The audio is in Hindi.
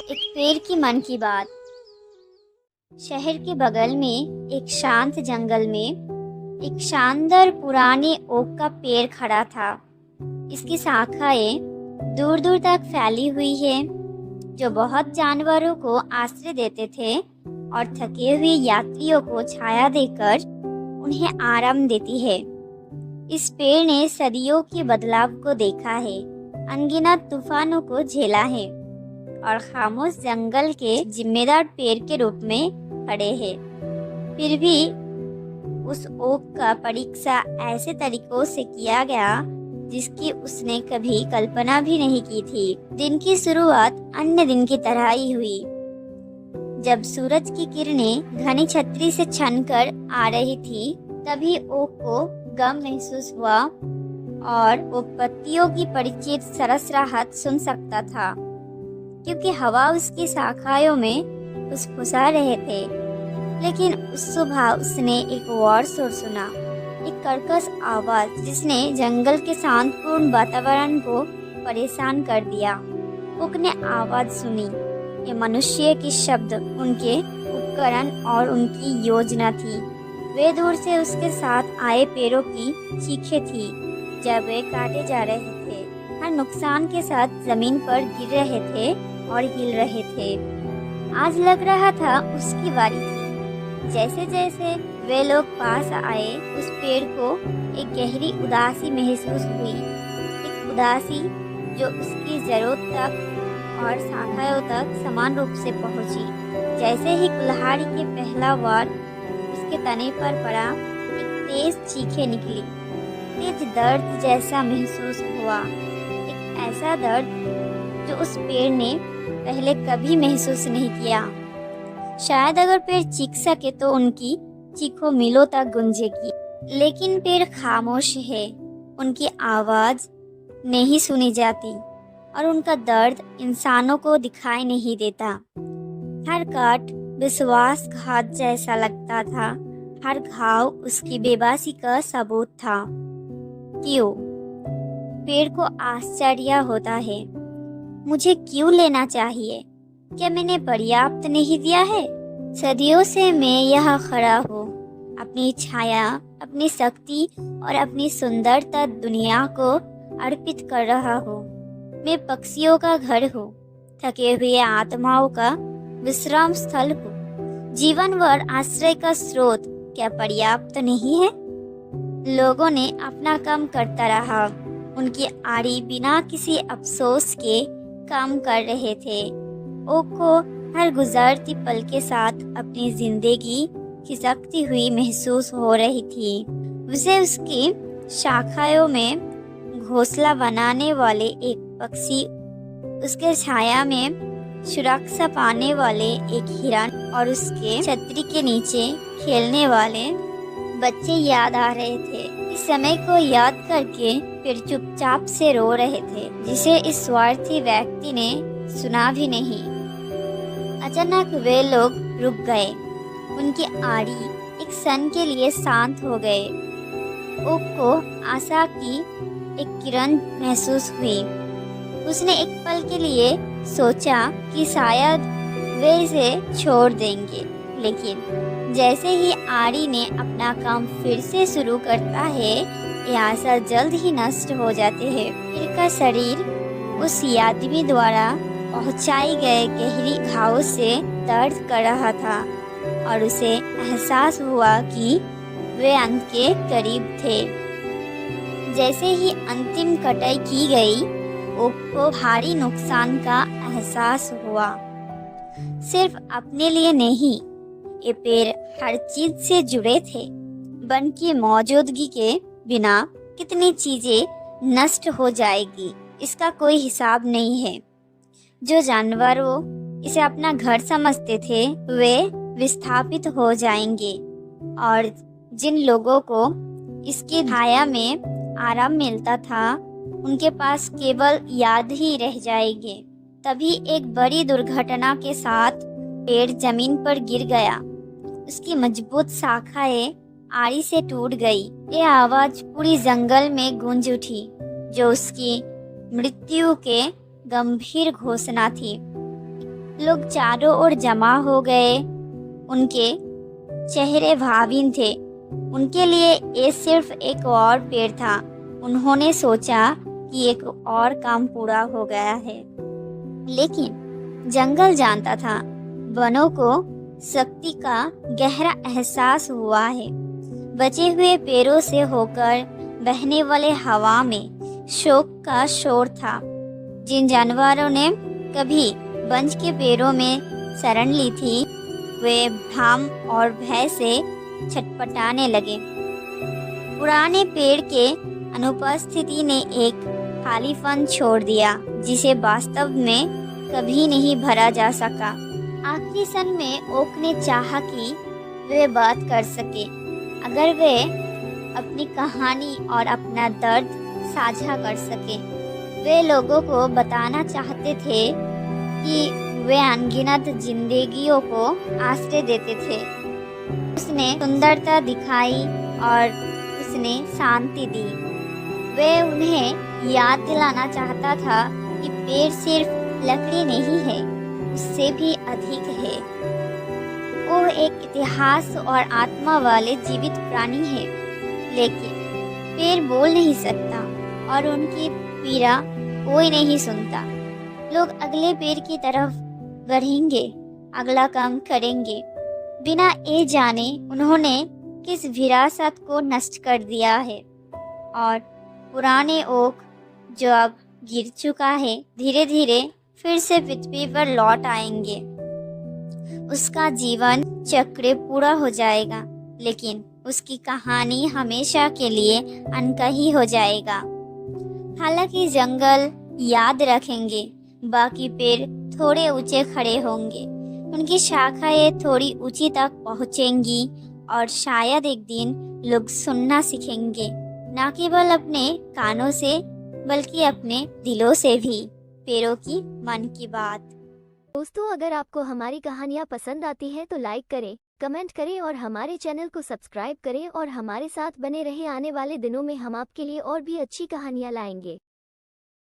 एक पेड़ की मन की बात। शहर के बगल में एक शांत जंगल में एक शानदार पुराने ओक का पेड़ खड़ा था। इसकी शाखाएं दूर दूर तक फैली हुई है, जो बहुत जानवरों को आश्रय देते थे और थके हुए यात्रियों को छाया देकर उन्हें आराम देती है। इस पेड़ ने सदियों के बदलाव को देखा है, अनगिनत तूफानों को झेला है और खामोश जंगल के जिम्मेदार पेड़ के रूप में खड़े हैं। फिर भी उस ओक का परीक्षा ऐसे तरीकों से किया गया जिसकी उसने कभी कल्पना भी नहीं की थी। दिन की शुरुआत अन्य दिन की तरह ही हुई। जब सूरज की किरणें घनी छतरी से छनकर आ रही थी, तभी ओक को गम महसूस हुआ और वो पत्तियों की परिचित सरसराहट सुन सकता था, क्योंकि हवा उसकी शाखाओं में फुसफुसा रहे थे। लेकिन उस सुबह उसने एक और शोर सुना, एक कर्कश आवाज जिसने जंगल के शांतपूर्ण वातावरण को परेशान कर दिया। ओक ने आवाज सुनी। ये मनुष्य के शब्द, उनके उपकरण और उनकी योजना थी। वे दूर से उसके साथ आए पेड़ों की चीखें थी जब वे काटे जा रहे थे, हर नुकसान के साथ जमीन पर गिर रहे थे और हिल रहे थे। आज लग रहा था उसकी बारी थी। जैसे जैसे वे लोग पास आए, उस पेड़ को एक गहरी उदासी महसूस हुई, एक उदासी जो उसकी जरूरत तक और शाखाओं तक समान रूप से पहुंची। जैसे ही कुल्हाड़ी के पहला वार उसके तने पर पड़ा, एक तेज चीखें निकली। तेज दर्द जैसा महसूस हुआ, एक ऐसा दर्द जो उस पेड़ ने पहले कभी महसूस नहीं किया। शायद अगर पेड़ चीख सके तो उनकी चीखों मीलों तक गूंजेगी, लेकिन पेड़ खामोश है। उनकी आवाज नहीं सुनी जाती और उनका दर्द इंसानों को दिखाई नहीं देता। हर काट विश्वासघात जैसा लगता था, हर घाव उसकी बेबसी का सबूत था। क्यों? पेड़ को आश्चर्य होता है, मुझे क्यों लेना चाहिए? क्या मैंने पर्याप्त नहीं दिया है? सदियों से मैं यहाँ खड़ा हूँ, अपनी छाया, अपनी शक्ति और अपनी सुंदरता दुनिया को अर्पित कर रहा हूँ। मैं पक्षियों का घर हूँ, थके हुए आत्माओं का विश्राम स्थल हूँ, जीवन भर आश्रय का स्रोत। क्या पर्याप्त नहीं है? लोगों ने अपना काम करता रहा, उनकी आड़ी बिना किसी अफसोस के काम कर रहे थे। ओक को हर गुजरती पल के साथ अपनी जिंदगी खिसकती हुई महसूस हो रही थी। उसे उसकी शाखाओं में घोंसला बनाने वाले एक पक्षी, उसके छाया में सुरक्षा पाने वाले एक हिरन और उसके छतरी के नीचे खेलने वाले बच्चे याद आ रहे थे। इस समय को याद करके फिर चुपचाप से रो रहे थे, जिसे इस स्वार्थी व्यक्ति ने सुना भी नहीं। अचानक वे लोग रुक गए। उनकी आड़ी एक क्षण के लिए शांत हो गए। ओक को आशा की एक किरण महसूस हुई। उसने एक पल के लिए सोचा कि शायद वे इसे छोड़ देंगे, लेकिन जैसे ही आड़ी ने अपना काम फिर से शुरू करता है, यह आशा जल्द ही नष्ट हो जाती है। पेड़ का शरीर उस आदमी द्वारा पहुंचाई गए गहरी घाव से दर्द कर रहा था और उसे एहसास हुआ कि वे अंत के करीब थे। जैसे ही अंतिम कटाई की गई, ओक को भारी नुकसान का एहसास हुआ। सिर्फ अपने लिए नहीं, ये पेड़ हर चीज से जुड़े थे। वन की मौजूदगी के बिना कितनी चीजें नष्ट हो जाएगी, इसका कोई हिसाब नहीं है। जो जानवरों इसे अपना घर समझते थे, वे विस्थापित हो जाएंगे और जिन लोगों को इसकी छाया में आराम मिलता था, उनके पास केवल याद ही रह जाएंगे। तभी एक बड़ी दुर्घटना के साथ पेड़ जमीन पर गिर गया। उसकी मजबूत शाखाएं आड़ी से टूट गई। ये आवाज पूरी जंगल में गूंज उठी, जो उसकी मृत्यु के गंभीर घोषणा थी। लोग चारों ओर जमा हो गए। उनके चेहरे भावहीन थे। उनके लिए ये सिर्फ एक और पेड़ था। उन्होंने सोचा कि एक और काम पूरा हो गया है। लेकिन जंगल जानता था, वनों को शक्ति का गहरा एहसास हुआ है। बचे हुए पेड़ों से होकर बहने वाले हवा में शोक का शोर था। जिन जानवरों ने कभी बंज के पेड़ों में शरण ली थी, वे भ्रम और भय से छटपटाने लगे। पुराने पेड़ के अनुपस्थिति ने एक खालीपन छोड़ दिया, जिसे वास्तव में कभी नहीं भरा जा सका। आखिरी क्षण में ओक ने चाहा कि वे बात कर सके। अगर वे अपनी कहानी और अपना दर्द साझा कर सके। वे लोगों को बताना चाहते थे कि वे अनगिनत जिंदगियों को आश्रय देते थे। उसने सुंदरता दिखाई और उसने शांति दी। वे उन्हें याद दिलाना चाहता था कि पेड़ सिर्फ लकड़ी नहीं है, उससे भी अधिक है। वो एक इतिहास और आत्मा वाले जीवित प्राणी है। लेकिन पेड़ बोल नहीं सकता और उनकी पीड़ा कोई नहीं सुनता। लोग अगले पेड़ की तरफ बढ़ेंगे, अगला काम करेंगे, बिना ये जाने उन्होंने किस विरासत को नष्ट कर दिया है। और पुराने ओक जो अब गिर चुका है, धीरे धीरे फिर से पृथ्वी पर लौट आएंगे। उसका जीवन चक्र पूरा हो जाएगा, लेकिन उसकी कहानी हमेशा के लिए अनकही हो जाएगा। हालांकि जंगल याद रखेंगे, बाकी पेड़ थोड़े ऊंचे खड़े होंगे। उनकी शाखाएं थोड़ी ऊंची तक पहुंचेंगी और शायद एक दिन लोग सुनना सीखेंगे, न केवल अपने कानों से बल्कि अपने दिलों से भी। पेड़ों की मन की बात। दोस्तों, अगर आपको हमारी कहानियाँ पसंद आती है तो लाइक करें, कमेंट करें और हमारे चैनल को सब्सक्राइब करें और हमारे साथ बने रहे। आने वाले दिनों में हम आपके लिए और भी अच्छी कहानियाँ लाएंगे।